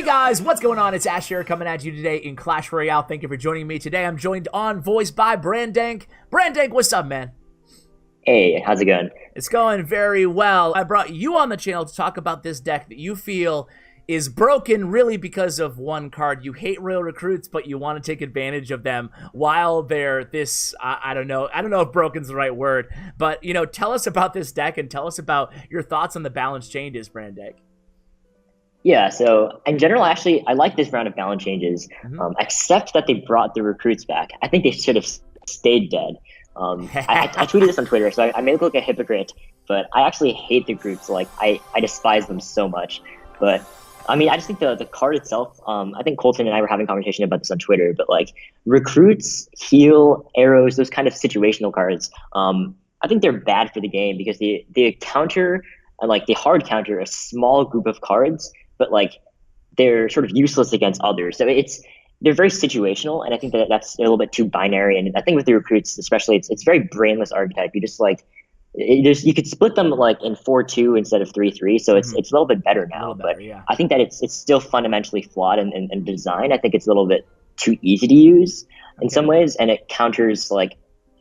Guys, what's going on? It's Ash here coming at you today in Clash Royale. Thank you for joining me today. I'm joined on voice by Brandank. Brandank, what's up, man? Hey, how's it going? It's going very well. I brought you on the channel to talk about this deck that you feel is broken really because of one card. You hate Royal Recruits, but you want to take advantage of them while they're this, I don't know if broken's the right word, but, you know, tell us about this deck and tell us about your thoughts on the balance changes, Brandank. Yeah, so in general, actually, I like this round of balance changes, except that they brought the recruits back. I think they should have stayed dead. I tweeted this on Twitter, so I may look like a hypocrite, but I actually hate the recruits. Like, I despise them so much. But, I mean, I just think the card itself, I think Colton and I were having a conversation about this on Twitter, but, like, recruits, heal, arrows, those kind of situational cards, I think they're bad for the game because they counter, like, they hard counter a small group of cards, but like they're sort of useless against others. So they're very situational, and I think that's a little bit too binary. And I think with the recruits, especially, it's very brainless archetype. You just like you could split them like in 4-2 instead of 3-3. So it's a little bit better now. But yeah. I think that it's still fundamentally flawed in design. I think it's a little bit too easy to use in some ways, and it counters, like,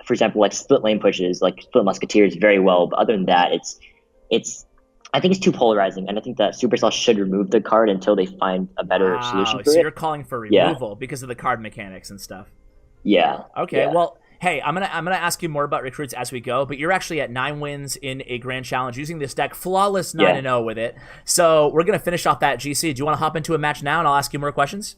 for example, like split lane pushes, like split musketeers very well. But other than that, I think it's too polarizing, and I think that Supercell should remove the card until they find a better solution for it. So you're calling for removal because of the card mechanics and stuff. Yeah. Okay. Yeah. Well, hey, I'm gonna ask you more about recruits as we go, but you're actually at 9 wins in a grand challenge using this deck, flawless 9-0 with it. So we're gonna finish off that GC. Do you want to hop into a match now, and I'll ask you more questions?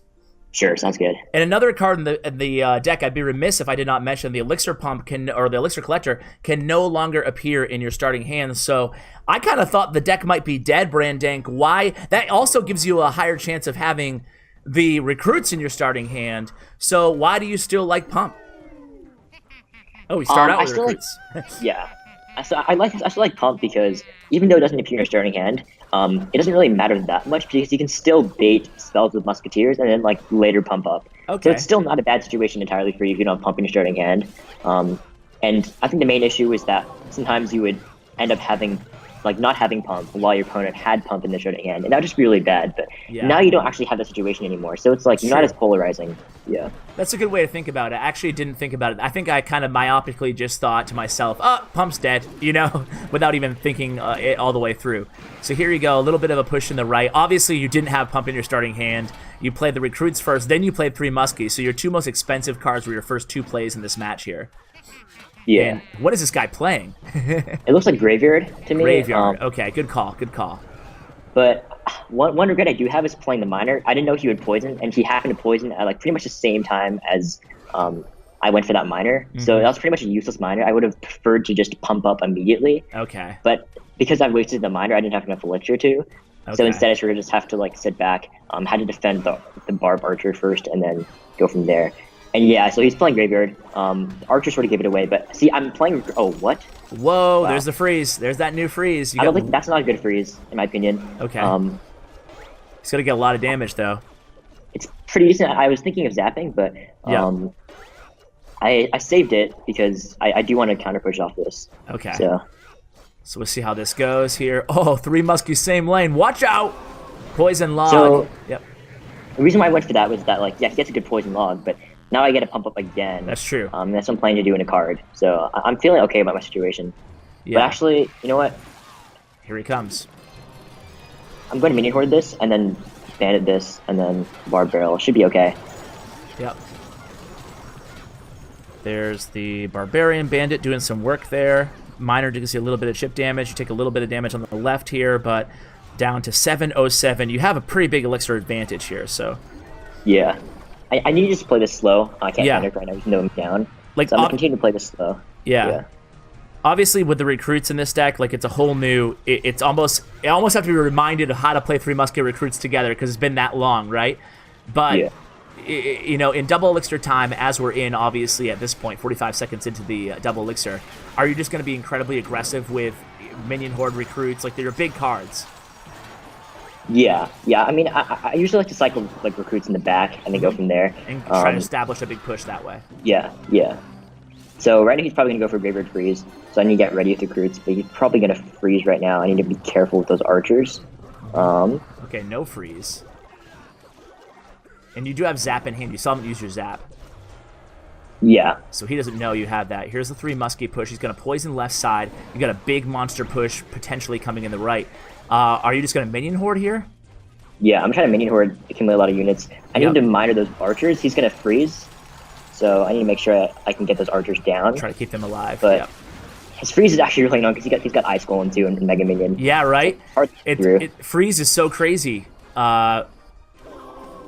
Sure, sounds good. And another card in the deck, I'd be remiss if I did not mention the Elixir Pump or the Elixir Collector can no longer appear in your starting hand. So I kind of thought the deck might be dead, Brandank. Why? That also gives you a higher chance of having the recruits in your starting hand. So why do you still like Pump? Oh, we start out with recruits. Yeah. I still like Pump because even though it doesn't appear in your starting hand, it doesn't really matter that much because you can still bait spells with musketeers and then like later pump up. Okay. So it's still not a bad situation entirely for you if you don't have Pump in your starting hand. And I think the main issue is that sometimes you would end up having not having Pump while your opponent had Pump in their starting hand, and that was just really bad. But now you don't actually have that situation anymore, so it's like not as polarizing. Yeah, that's a good way to think about it. I actually didn't think about it. I think I kind of myopically just thought to myself, "Oh, Pump's dead," you know, without even thinking it all the way through. So here you go, a little bit of a push in the right. Obviously, you didn't have Pump in your starting hand. You played the recruits first, then you played Three Muskies. So your two most expensive cards were your first two plays in this match here. Yeah. And what is this guy playing? It looks like Graveyard to me. Graveyard. Okay, good call. Good call. But one regret I do have is playing the Miner. I didn't know he would poison, and he happened to poison at like pretty much the same time as I went for that Miner. So that was pretty much a useless Miner. I would have preferred to just pump up immediately. Okay. But because I wasted the Miner, I didn't have enough Elixir to. Okay. So instead, I sort of just have to like sit back. Had to defend the Barb Archer first, and then go from there. And yeah, so he's playing Graveyard. Archer sort of gave it away, but see, I'm playing. Oh, what? Whoa! Wow. There's the freeze. There's that new freeze. I don't think that's not a good freeze, in my opinion. Okay. He's gonna get a lot of damage though. It's pretty decent. I was thinking of zapping, but I saved it because I do want to counter push off this. Okay. So we'll see how this goes here. Oh, Three Muskies, same lane. Watch out! Poison log. So, yep. The reason why I went for that was that, like, yeah, he gets a good poison log, but now I get to pump up again. That's true. That's what I'm planning to do in a card. So I'm feeling okay about my situation. Yeah. But actually, you know what? Here he comes. I'm going to minion horde this, and then bandit this, and then barb barrel. Should be okay. Yep. There's the barbarian bandit doing some work there. Miner gives you a little bit of chip damage. You take a little bit of damage on the left here, but down to 707. You have a pretty big elixir advantage here, so. Yeah. I need to just play this slow. I can't panic right now, even though I'm down. Like, so I'm going to continue to play this slow. Yeah. Obviously, with the recruits in this deck, like, it's a whole new... I almost have to be reminded of how to play Three Musketeer recruits together because it's been that long, right? But, you know, in double elixir time, as we're in, obviously, at this point, 45 seconds into the double elixir, are you just going to be incredibly aggressive with minion horde recruits? Like, they're big cards. Yeah. I mean, I usually like to cycle like recruits in the back and then go from there. And try to establish a big push that way. Yeah. So right now he's probably going to go for Graveyard Freeze. So I need to get ready with recruits, but he's probably going to freeze right now. I need to be careful with those archers. Okay, no freeze. And you do have Zap in hand. You saw him use your Zap. Yeah. So he doesn't know you have that. Here's the 3 Muskie push. He's going to poison left side. You got a big monster push potentially coming in the right. Are you just going to minion horde here? Yeah, I'm trying to minion horde, accumulate a lot of units. I need to miner those archers. He's going to freeze. So I need to make sure I can get those archers down. Try to keep them alive. But his freeze is actually really annoying because he's got Ice Golem too and Mega Minion. Yeah, right? Freeze is so crazy.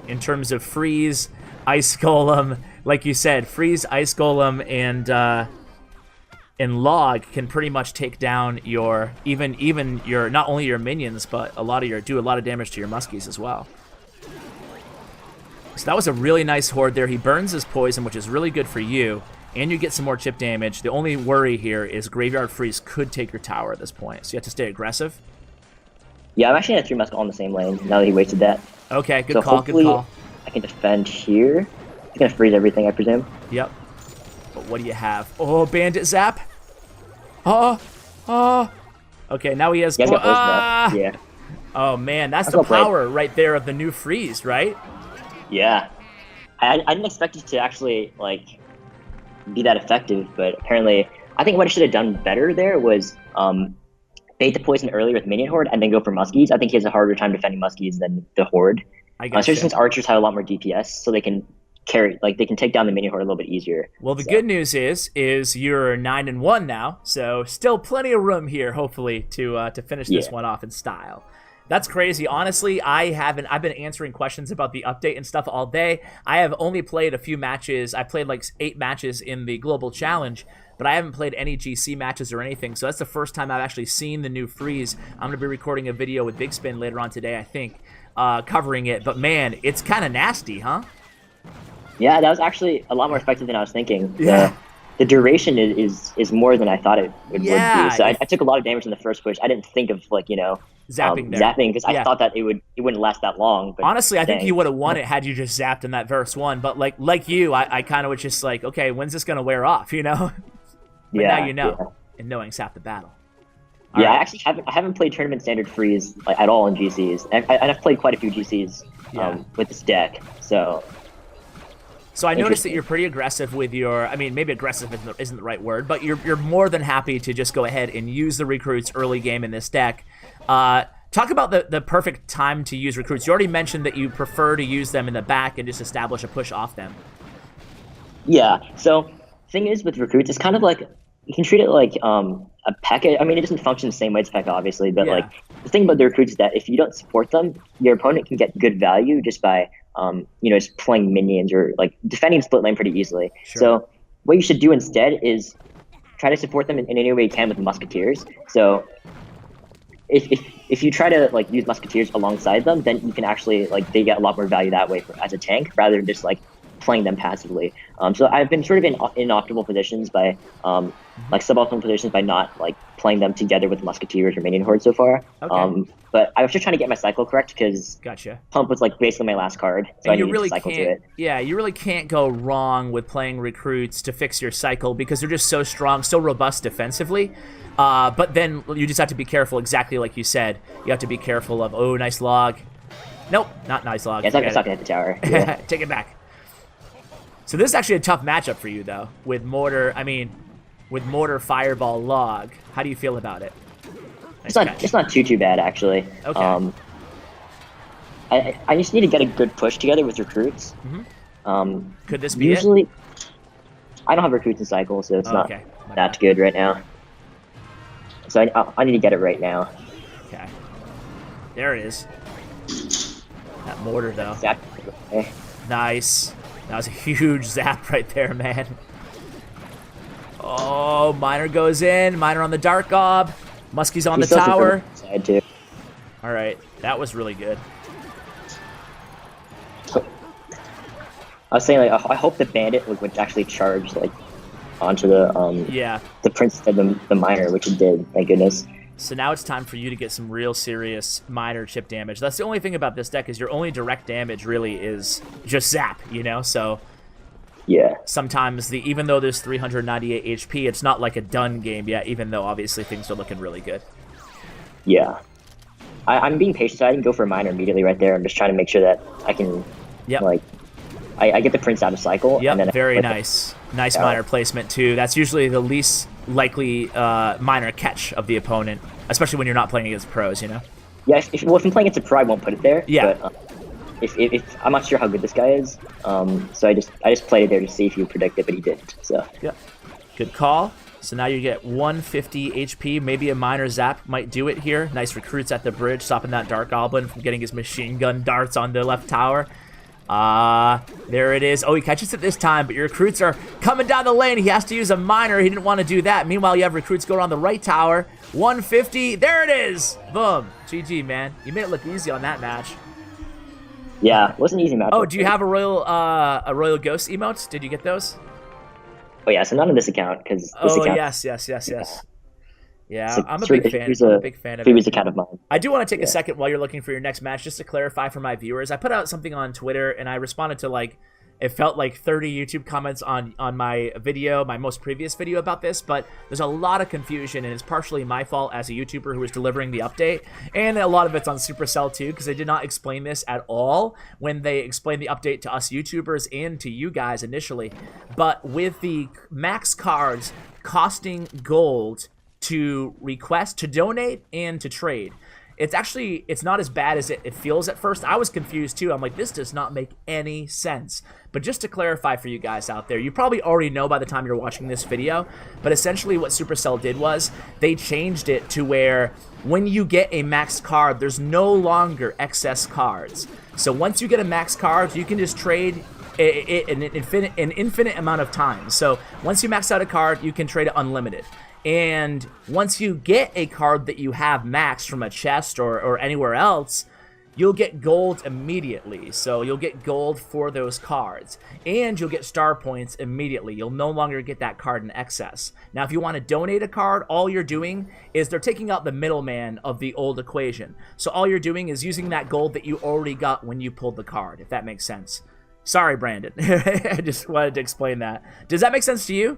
In terms of freeze, Ice Golem, like you said, freeze, Ice Golem, and log can pretty much take down your even your not only your minions but do a lot of damage to your muskies as well. So that was a really nice horde there. He burns his poison, which is really good for you, and you get some more chip damage. The only worry here is Graveyard Freeze could take your tower at this point, so you have to stay aggressive. Yeah, I'm actually at 3 Musk on the same lane now that he wasted that. Okay, good call, good call. I can defend here. He's gonna freeze everything, I presume. Yep. But what do you have? Oh, Bandit Zap. Okay, now he has. Yeah. Oh man, that's the power right there of the new freeze, right? Yeah. I didn't expect it to actually be that effective, but apparently, I think what I should have done better there was bait the poison earlier with Minion Horde and then go for Muskies. I think he has a harder time defending Muskies than the Horde. Especially since archers have a lot more DPS, so they can they can take down the Minion Horde a little bit easier. Well, the good news is you're 9-1 now, so still plenty of room here, hopefully, to finish this one off in style. That's crazy. Honestly, I've been answering questions about the update and stuff all day. I have only played a few matches. I played like 8 matches in the Global Challenge, but I haven't played any GC matches or anything, so that's the first time I've actually seen the new freeze. I'm going to be recording a video with Big Spin later on today, I think, covering it. But man, it's kind of nasty, huh? Yeah, that was actually a lot more effective than I was thinking. Yeah. The duration is more than I thought it would be. So I took a lot of damage in the first push. I didn't think of zapping because I thought that it wouldn't last that long. But honestly, I think you would have won it had you just zapped in that verse 1. But like you, I kind of was just like, okay, when's this gonna wear off? But now you know. Yeah. And knowing sap the battle. All right. I actually haven't played tournament standard freeze at all in GCs. I've played quite a few GCs with this deck. So I noticed that you're pretty aggressive with your, I mean, maybe aggressive isn't the right word, but you're more than happy to just go ahead and use the recruits early game in this deck. Talk about the perfect time to use recruits. You already mentioned that you prefer to use them in the back and just establish a push off them. Yeah, so the thing is with recruits, it's kind of like, you can treat it like a P.E.K.K.A. I mean, it doesn't function the same way as P.E.K.K.A. obviously, but the thing about the recruits is that if you don't support them, your opponent can get good value just by just playing minions or defending split lane pretty easily. Sure. So what you should do instead is try to support them in any way you can with Musketeers. So if you try to use Musketeers alongside them, then you can actually they get a lot more value that way as a tank rather than just playing them passively. So I've been sort of in optimal positions by suboptimal positions by not playing them together with Musketeers or Minion Horde so far. Okay. But I was just trying to get my cycle correct because Pump was basically my last card, so I needed to cycle to it. Yeah, you really can't go wrong with playing recruits to fix your cycle because they're just so strong, so robust defensively. But then you just have to be careful, exactly like you said. You have to be careful of, oh, nice log. Nope, not nice log. Yeah, it's not gonna hit the tower. Yeah. Take it back. So this is actually a tough matchup for you, though, with Mortar, Fireball, Log. How do you feel about it? Nice it's not too bad, actually. Okay. I just need to get a good push together with recruits. Mm-hmm. Could this be usually, I don't have recruits in cycle, so it's not that good right now. So I need to get it right now. Okay. There it is. That Mortar, though. Exactly. Nice. That was a huge zap right there, man. Oh, Miner goes in. Miner on the Dark Gob. Muskie's on the tower. Side too. All right. That was really good. I was saying, I hope the Bandit would actually charge, onto the Prince of the Miner, which it did, thank goodness. So now it's time for you to get some real serious Miner chip damage. That's the only thing about this deck is your only direct damage really is just zap, So yeah. Sometimes even though there's 398 HP, it's not like a done game yet, even though obviously things are looking really good. Yeah. I'm being patient, so I didn't go for a Miner immediately right there. I'm just trying to make sure that I can I get the prince out of cycle. Yep, and then very nice. Nice miner placement, too. That's usually the least likely miner catch of the opponent, especially when you're not playing against pros, you know? Yeah, if I'm playing against a pro, I won't put it there. Yeah. But, if I'm not sure how good this guy is, so I just played it there to see if he would predict it, but he didn't. So. Yep. Good call. So now you get 150 HP. Maybe a miner zap might do it here. Nice recruits at the bridge, stopping that Dark Goblin from getting his machine gun darts on the left tower. There it is. Oh, he catches it this time, but your recruits are coming down the lane. He has to use a miner. He didn't want to do that. Meanwhile, you have recruits going on the right tower. 150. There it is. Boom. GG, man. You made it look easy on that match. Yeah, it wasn't an easy match. Oh, do you have a Royal Ghost emotes? Did you get those? Oh yeah, so not on this account because this account. Yes. Yeah, So I'm a big fan. I'm a big fan of previous it. account of mine. I do want to take a second while you're looking for your next match, just to clarify for my viewers. I put out something on Twitter, and I responded to it felt like 30 YouTube comments on my video, my most previous video about this, but there's a lot of confusion, and it's partially my fault as a YouTuber who was delivering the update, and a lot of it's on Supercell too, because they did not explain this at all when they explained the update to us YouTubers and to you guys initially. But with the max cards costing gold to request, to donate, and to trade, it's not as bad as it feels at first. I was confused too. I'm like, this does not make any sense. But just to clarify for you guys out there, you probably already know by the time you're watching this video, but essentially what Supercell did was they changed it to where when you get a max card, there's no longer excess cards. So once you get a max card, you can just trade an infinite amount of times. So once you max out a card, you can trade it unlimited. And once you get a card that you have maxed from a chest or anywhere else, you'll get gold immediately. So you'll get gold for those cards. And you'll get star points immediately. You'll no longer get that card in excess. Now, if you want to donate a card, all you're doing is they're taking out the middleman of the old equation. So all you're doing is using that gold that you already got when you pulled the card, if that makes sense. Sorry, Brandon. I just wanted to explain that. Does that make sense to you?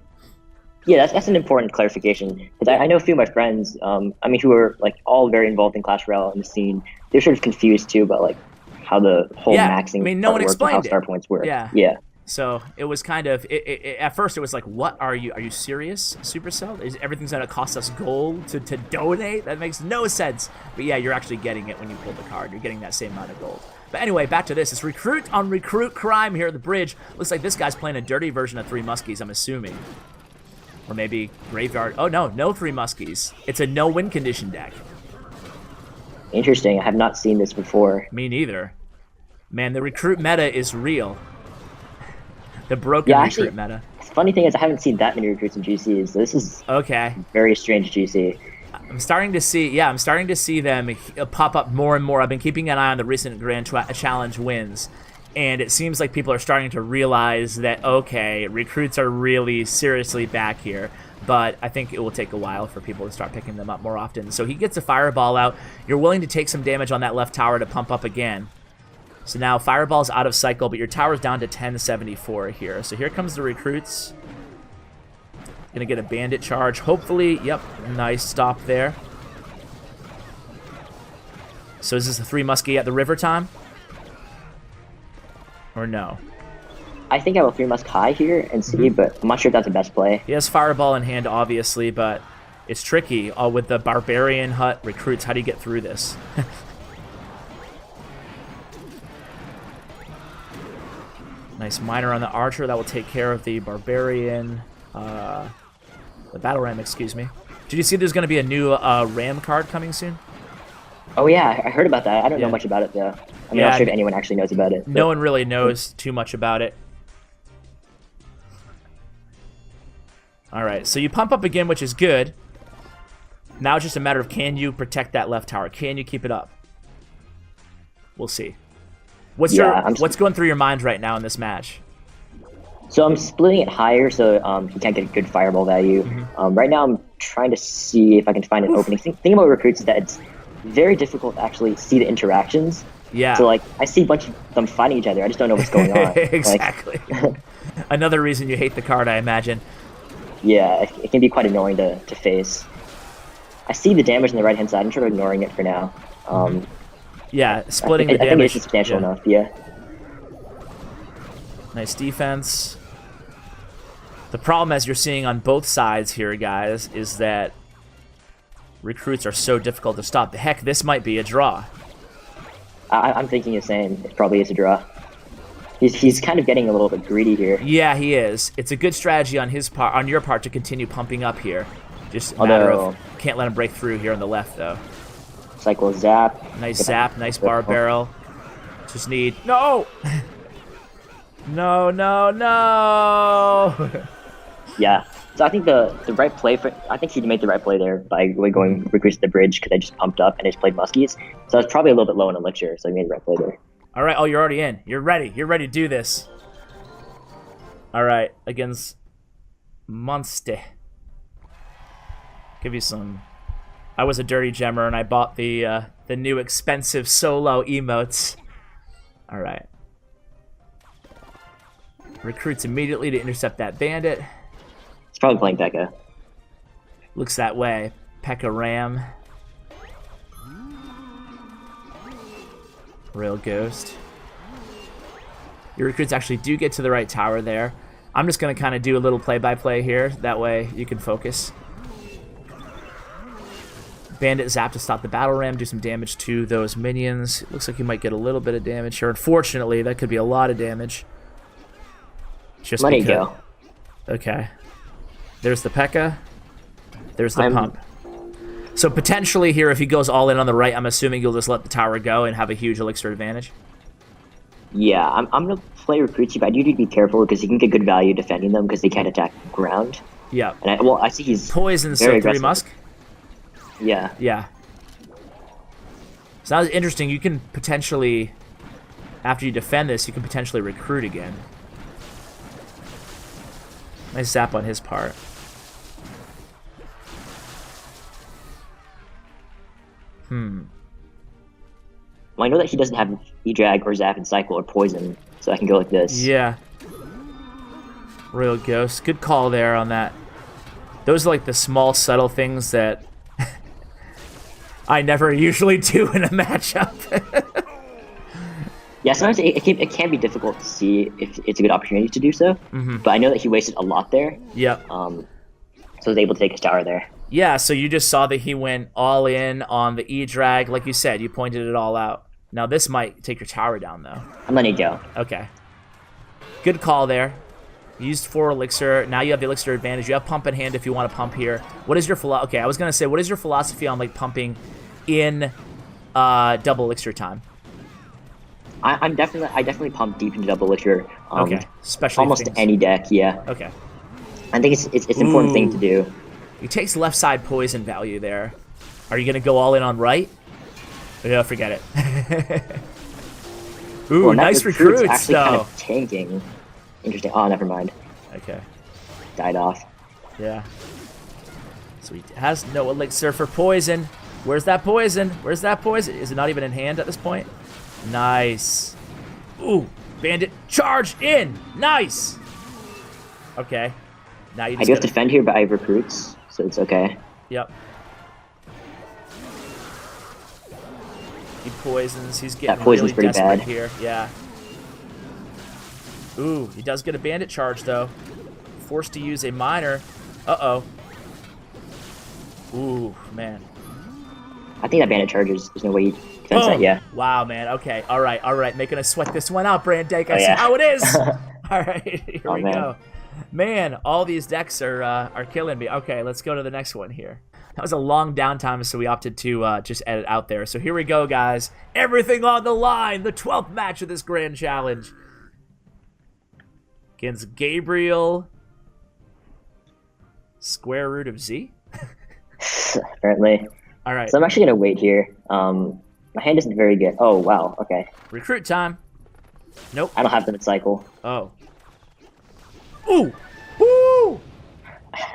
Yeah, that's an important clarification, because I know a few of my friends, who are all very involved in Clash Royale and the scene. They're sort of confused too about how the whole maxing no one explained how star points work. Yeah. So it was kind of at first it was like, what are you serious, Supercell? Everything's gonna cost us gold to donate? That makes no sense. But yeah, you're actually getting it when you pull the card. You're getting that same amount of gold. But anyway, back to this. It's recruit on recruit crime here at the bridge. Looks like this guy's playing a dirty version of Three Muskies, I'm assuming. Or maybe Graveyard. Oh, no Three Muskies. It's a no-win condition deck. Interesting. I have not seen this before. Me neither. Man, the recruit meta is real. The broken recruit meta. The funny thing is I haven't seen that many recruits in GCs, so this is very strange GC. I'm starting to see them pop up more and more. I've been keeping an eye on the recent Grand Challenge wins. And it seems like people are starting to realize that, okay, recruits are really seriously back here. But I think it will take a while for people to start picking them up more often. So he gets a Fireball out. You're willing to take some damage on that left tower to pump up again. So now Fireball's out of cycle, but your tower's down to 1074 here. So here comes the recruits. Gonna get a bandit charge. Hopefully, yep, nice stop there. So is this a Three Muskie at the river time? Or no? I think I will Three Musk high here and see, but I'm not sure if that's the best play. He has Fireball in hand, obviously, but it's tricky. With the Barbarian Hut recruits, how do you get through this? Nice miner on the Archer. That will take care of the Barbarian. The Battle Ram, excuse me. Did you see there's going to be a new Ram card coming soon? Oh yeah, I heard about that. I don't know much about it though. I'm not sure if anyone actually knows about it. No one really knows too much about it. Alright, so you pump up again, which is good. Now it's just a matter of, can you protect that left tower? Can you keep it up? We'll see. What's going through your mind right now in this match? So I'm splitting it higher so he can't get a good Fireball value. Right now I'm trying to see if I can find an opening. Thing about recruits is that it's very difficult to actually see the interactions. Yeah. So I see a bunch of them fighting each other. I just don't know what's going on. Exactly. Another reason you hate the card, I imagine. Yeah, it can be quite annoying to face. I see the damage on the right-hand side. I'm sort of ignoring it for now. Yeah, splitting the damage. I think it's substantial enough, yeah. Nice defense. The problem, as you're seeing on both sides here, guys, is that recruits are so difficult to stop. Heck, this might be a draw. I'm thinking the same. It probably is a draw. He's kind of getting a little bit greedy here. Yeah, he is. It's a good strategy on his part, on your part, to continue pumping up here. Just a matter of can't let him break through here on the left, though. Cycle zap. Nice zap. Nice bar barrel. Just need no. No. Yeah. So I think the right play I think he made the right play there by going recruits to the bridge because I just pumped up and just played muskies. So I was probably a little bit low on Elixir, so he made the right play there. All right. Oh, you're already in. You're ready. You're ready to do this. All right. Against Monster. Give you some. I was a dirty gemmer and I bought the new expensive solo emotes. All right. Recruits immediately to intercept that bandit. He's probably playing P.E.K.K.A. Looks that way. P.E.K.K.A. Ram. Royal Ghost. Your recruits actually do get to the right tower there. I'm just going to kind of do a little play-by-play here. That way you can focus. Bandit zap to stop the battle ram. Do some damage to those minions. It looks like you might get a little bit of damage here. Unfortunately, that could be a lot of damage. Just Let it go. Okay. There's the P.E.K.K.A. There's the pump. So potentially here, if he goes all in on the right, I'm assuming you'll just let the tower go and have a huge elixir advantage. Yeah, I'm going to play recruits, but I do need to be careful because he can get good value defending them because they can't attack ground. Yeah. And I see he's poison, very so aggressive. 3 musk. Yeah. Yeah. So that was interesting. You can potentially, after you defend this, you can potentially recruit again. Nice zap on his part. Well, I know that he doesn't have E-Drag or Zap and Cycle or Poison, so I can go like this. Yeah. Royal Ghost. Good call there on that. Those are like the small, subtle things that I never usually do in a matchup. Yeah, sometimes it can be difficult to see if it's a good opportunity to do so, but I know that he wasted a lot there. Yep. So I was able to take his tower there. Yeah, so you just saw that he went all in on the E-Drag. Like you said, you pointed it all out. Now this might take your tower down, though. I'm letting it go. Okay. Good call there. You used 4 elixir. Now you have the elixir advantage. You have pump in hand if you want to pump here. What is your philosophy? Okay, I was going to say, what is your philosophy on like pumping in double elixir time? I definitely pump deep into double elixir. Okay, especially almost any deck. Yeah. Okay. I think it's an important thing to do. He takes left side poison value there. Are you gonna go all in on right? Yeah, forget it. Ooh, well, nice recruits actually though. Kind of tanking. Interesting. Oh, never mind. Okay. Died off. Yeah. So he has no elixir for poison. Where's that poison? Where's that poison? Is it not even in hand at this point? Nice. Ooh, bandit charge in. Nice. Okay. Now you just I do have to defend here, but I have recruits, so it's okay. Yep. He poisons. He's getting That poison's really pretty desperate bad. here. Yeah. Ooh, he does get a bandit charge, though. Forced to use a miner. Uh-oh. Ooh, man. I think that bandit charges. There's no way he defends that, yeah. Wow, man. Okay. All right. Making us sweat this one out, Brandank. I see yeah. how it is. All right. Here we man. go. Man, all these decks are killing me. Okay, let's go to the next one here. That was a long downtime, so we opted to just edit out there. So here we go, guys. Everything on the line. The 12th match of this grand challenge. Against Gabriel. Square root of Z? Apparently. All right. So I'm actually going to wait here. My hand isn't very good. Oh, wow. Okay. Recruit time. Nope. I don't have them at cycle. Oh. Ooh! Woo!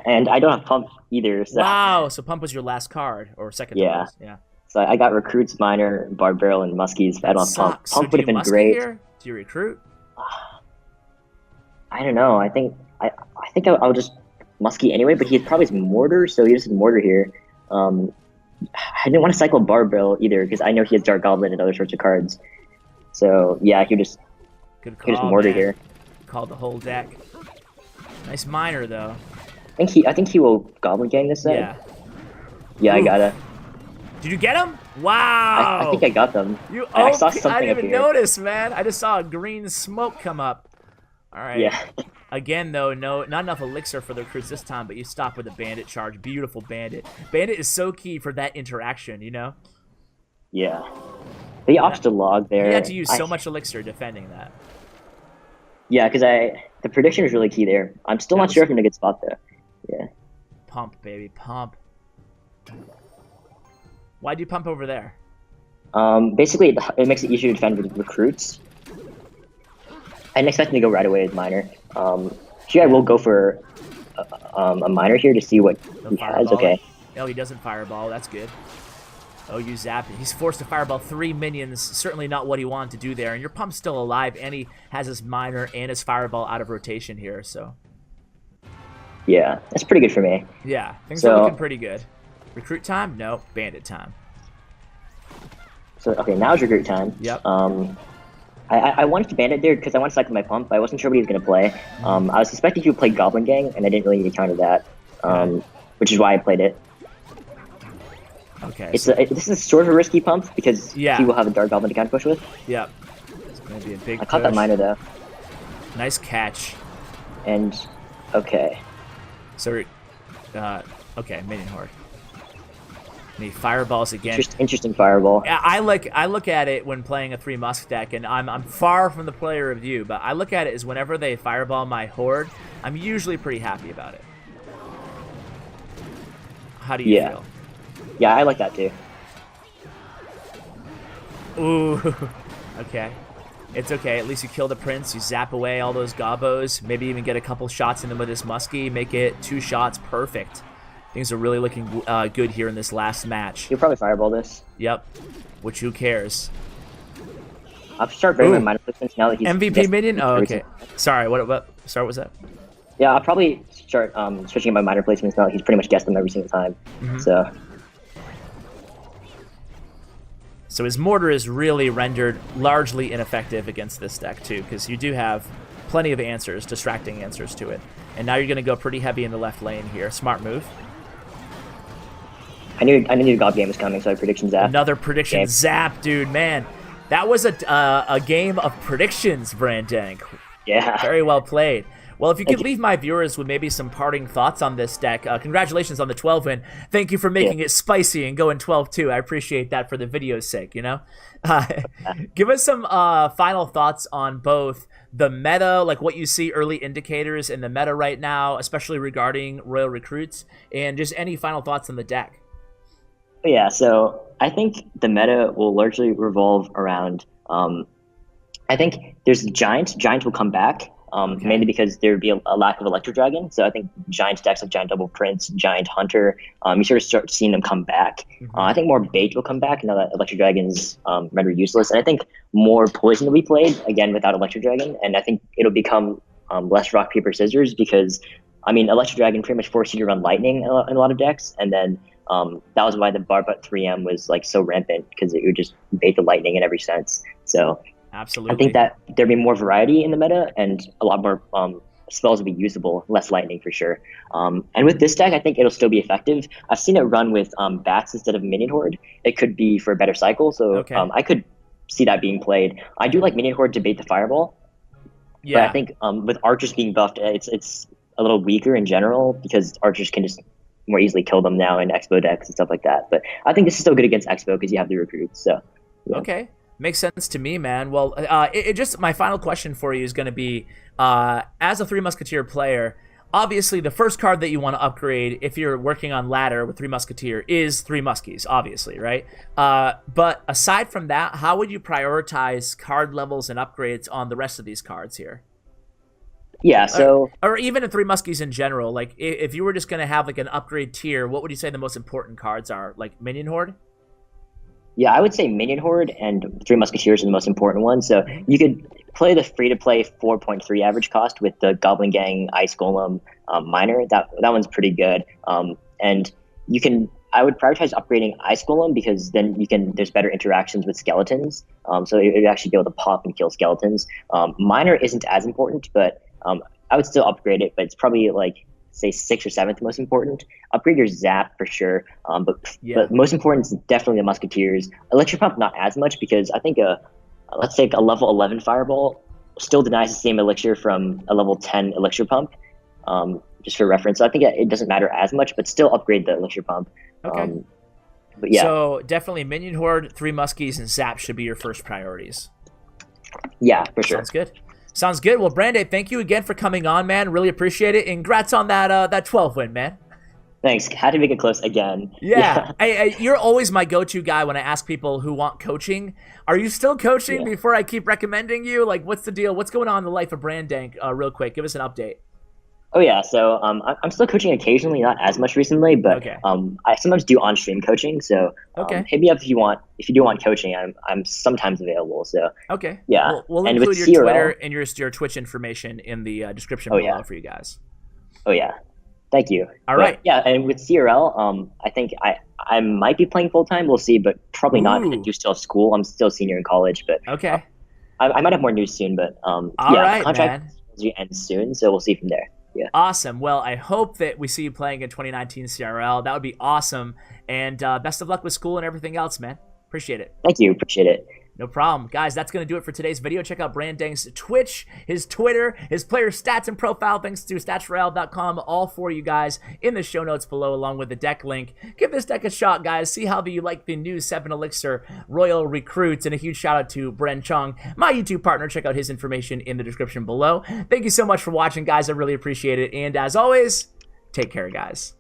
And I don't have pump either. So. Wow, so pump was your last card, or second to Yeah. last. Yeah. So I got recruits, miner, barb barrel, and muskies, but I don't have pump. So Pump would have been musket great. Here? Do you recruit? I don't know. I think I'll just muskie anyway, but he probably has mortar, so he just has mortar here. I didn't want to cycle barb barrel either because I know he has dark goblin and other sorts of cards. So yeah, he just Good call, mortar man. here. called the whole deck. Nice miner though. I think he will Goblin Gang this set. Yeah. Yeah, Ooh. I got it. Did you get him? Wow. I think I got them. I saw something I didn't even up here. notice, man. I just saw a green smoke come up. All right. Yeah. Again, though, not enough elixir for the recruits this time, but you stop with a bandit charge. Beautiful bandit. Bandit is so key for that interaction, you know? Yeah. They opted to log there. You had to use so much elixir defending that. Yeah, because the prediction is really key there. I'm still not sure if I'm in a good spot though. Yeah. Pump, baby, pump. Why'd you pump over there? Basically, it makes it easier to defend with recruits. I didn't expect him to go right away with miner. Here I will go for a miner here to see what he has. Okay. No, he doesn't fireball. That's good. Oh, you zap it. He's forced to fireball 3 minions. Certainly not what he wanted to do there. And your pump's still alive, and he has his miner and his fireball out of rotation here. So. Yeah, that's pretty good for me. Yeah, things are looking pretty good. Recruit time? No, bandit time. So okay, now's recruit time. Yep. I wanted to bandit there because I wanted to cycle my pump, but I wasn't sure what he was gonna play. I was suspecting he would play Goblin Gang, and I didn't really need to counter that, which is why I played it. Okay. This is sort of a risky pump because he will have a Dark Goblin to counter push with. Yep. It's gonna be a big. I caught that miner though. Nice catch. And okay. So, okay, minion horde. And he fireballs again. Interesting fireball. I look at it when playing a 3 Musk deck, and I'm far from the player of you, but I look at it as whenever they fireball my horde, I'm usually pretty happy about it. How do you feel? Yeah, I like that too. Ooh, okay. It's okay. At least you kill the prince. You zap away all those gobos. Maybe even get a couple shots in them with this muskie. Make it 2 shots. Perfect. Things are really looking good here in this last match. You'll probably fireball this. Yep. Which, who cares? I'll start very my minor placements now that he's MVP minion? Oh, okay. Sorry, what was that? Yeah, I'll probably start switching my minor placements now that he's pretty much guessed them every single time. So his mortar is really rendered largely ineffective against this deck too, because you do have plenty of answers, distracting answers to it. And now you're going to go pretty heavy in the left lane here. Smart move. I knew a God game was coming, so I prediction zap. Another prediction zap, dude, man. That was a game of predictions, Brandank. Yeah. Very well played. Well, if you could leave my viewers with maybe some parting thoughts on this deck, congratulations on the 12 win. Thank you for making it spicy and going 12-2. I appreciate that for the video's sake, you know? Give us some final thoughts on both the meta, like what you see early indicators in the meta right now, especially regarding Royal Recruits, and just any final thoughts on the deck. Yeah, so I think the meta will largely revolve around, I think there's Giant. Giant will come back. Mainly because there would be a lack of Electro Dragon. So I think Giant decks like Giant Double Prince, Giant Hunter, you sort of start seeing them come back. I think more bait will come back now that Electro Dragon's rendered useless. And I think more Poison will be played, again, without Electro Dragon. And I think it'll become less rock, paper, scissors because, I mean, Electro Dragon pretty much forced you to run Lightning in a lot of decks. And then that was why the Barbutt 3M was like so rampant because it would just bait the Lightning in every sense. So absolutely. I think that there'd be more variety in the meta and a lot more spells would be usable, less lightning for sure. And with this deck, I think it'll still be effective. I've seen it run with bats instead of Minion Horde. It could be for a better cycle, so I could see that being played. I do like Minion Horde to bait the Fireball, but I think with Archers being buffed, it's a little weaker in general because Archers can just more easily kill them now in Expo decks and stuff like that. But I think this is still good against Expo because you have the recruits. So okay. Makes sense to me, man. Well, just my final question for you is going to be, as a 3 Musketeer player, obviously the first card that you want to upgrade if you're working on ladder with 3 Musketeer is 3 Muskies, obviously, right? But aside from that, how would you prioritize card levels and upgrades on the rest of these cards here? Yeah, so... Or even in 3 Muskies in general, like if you were just going to have like an upgrade tier, what would you say the most important cards are? Like Minion Horde? Yeah, I would say Minion Horde and 3 Musketeers are the most important ones. So you could play the free-to-play 4.3 average cost with the Goblin Gang, Ice Golem, Miner. That one's pretty good. And you can... I would prioritize upgrading Ice Golem because then there's better interactions with skeletons. So it would actually be able to pop and kill skeletons. Miner isn't as important, but I would still upgrade it, but it's probably like, say, 6th or 7th most important. Upgrade your Zap for sure, but most important is definitely the Musketeers. Elixir Pump not as much because I think let's say a level 11 Fireball still denies the same elixir from a level 10 Elixir Pump. Just for reference, so I think it doesn't matter as much, but still upgrade the Elixir Pump. Okay. But yeah. So definitely Minion Horde, 3 Muskies, and Zap should be your first priorities. Yeah, for sure. Sounds good. Sounds good. Well, Brandank, thank you again for coming on, man. Really appreciate it. And congrats on that 12 win, man. Thanks. Had to make it close again. Yeah. You're always my go-to guy when I ask people who want coaching. Are you still coaching before I keep recommending you? Like, what's the deal? What's going on in the life of Brandank? Real quick, give us an update. Oh yeah, so I'm still coaching occasionally, not as much recently, but I sometimes do on-stream coaching. So hit me up if you do want coaching. I'm sometimes available. So yeah, we'll and include with your CRL, Twitter and your Twitch information in the description below for you guys. Oh yeah, thank you. All right. Yeah, and with CRL, I think I might be playing full time. We'll see, but probably not because I do still have school. I'm still a senior in college, but I might have more news soon. But all right, contract ends soon, so we'll see from there. Yeah. Awesome. Well, I hope that we see you playing in 2019 CRL. That would be awesome. And best of luck with school and everything else, man. Appreciate it. Thank you. Appreciate it. No problem. Guys, that's going to do it for today's video. Check out Brandank's Twitch, his Twitter, his player stats and profile, thanks to statsroyale.com, all for you guys in the show notes below, along with the deck link. Give this deck a shot, guys. See how you like the new 7 Elixir Royal Recruits, and a huge shout out to Bren Chong, my YouTube partner. Check out his information in the description below. Thank you so much for watching, guys. I really appreciate it. And as always, take care, guys.